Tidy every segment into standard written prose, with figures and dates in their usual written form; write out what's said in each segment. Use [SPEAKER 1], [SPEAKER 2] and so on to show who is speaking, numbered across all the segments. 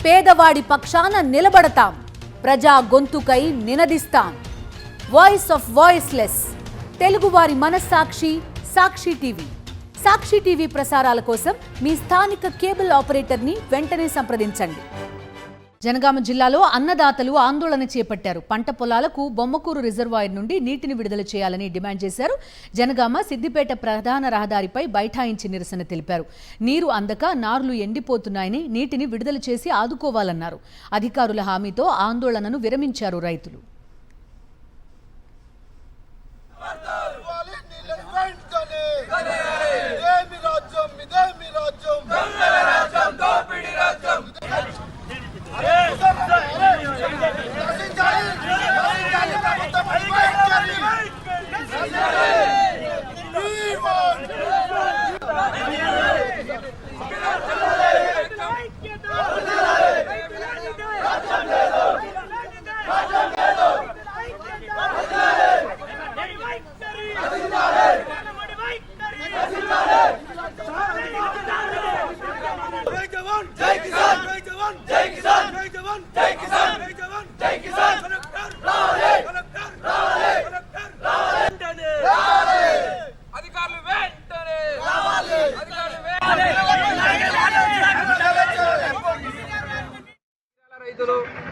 [SPEAKER 1] పేదవాడి పక్షాన నిలబడతాం, ప్రజా గొంతుకై నినదిస్తాం. వాయిస్ ఆఫ్ వాయిస్లెస్, తెలుగువారి మనస్సాక్షి సాక్షి టీవీ. సాక్షి టీవీ ప్రసారాల కోసం మీ స్థానిక కేబుల్ ఆపరేటర్ని వెంటనే సంప్రదించండి. జనగామ జిల్లాలో అన్నదాతలు ఆందోళన చేపట్టారు. పంట పొలాలకు బొమ్మకూరు రిజర్వాయర్ నుండి నీటిని విడుదల చేయాలని డిమాండ్ చేశారు. జనగామ సిద్దిపేట ప్రధాన రహదారిపై బైఠాయించి నిరసన తెలిపారు. నీరు అందక నార్లు ఎండిపోతున్నాయని, నీటిని విడుదల చేసి ఆదుకోవాలన్నారు. అధికారుల హామీతో ఆందోళనను విరమించారు రైతులు.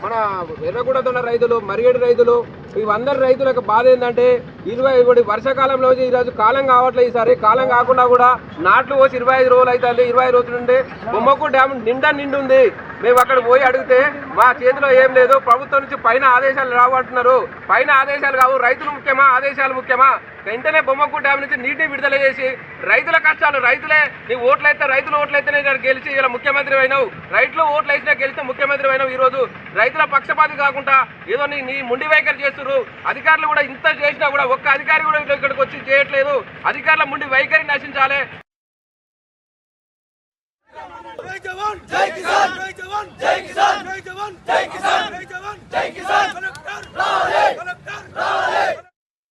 [SPEAKER 2] మన ఎర్రగూడతో రైతులు, మరిగేడు రైతులు, ఇవందరు రైతులకు బాధ ఏంటంటే వర్షాకాలంలో ఈరోజు కాలం కావట్లేదు. ఈసారి కాలం కాకుండా కూడా నాట్లు పోసి 25 రోజులు అవుతుంది. 20 రోజుల నుండి బొమ్మకూరు డ్యామ్ నిండుంది. మేము అక్కడ పోయి అడిగితే మా చేతిలో ఏం లేదు, ప్రభుత్వం నుంచి పైన ఆదేశాలు రావంటున్నారు. పైన ఆదేశాలు కావు, రైతులు ముఖ్యమా ఆదేశాలు ముఖ్యమా? వెంటనే బొమ్మకూరు డ్యామ్ నుంచి నీటిని విడుదల చేసి రైతుల కష్టాలు, రైతులే నీ ఓట్లయితే, రైతులు ఓట్లయితేనే గెలిచి ఇలా ముఖ్యమంత్రి అయినావు, రైతులు ఓట్లు వేసినా గెలిస్తే ముఖ్యమంత్రి అయినావు. ఈ రోజు రైతుల పక్షపాతి కాకుండా ఏదో నీ ముండి వైఖరి చేస్తున్నారు. అధికారులు కూడా ఇంత చేసినా కూడా ఒక్క అధికారి కూడా ఇక్కడికి వచ్చి చేయట్లేదు. అధికారుల ముండి వైఖరి నశించాలి.
[SPEAKER 3] జై కిసాన్, జై కిసాన్, జై జవాన్, జై కిసాన్.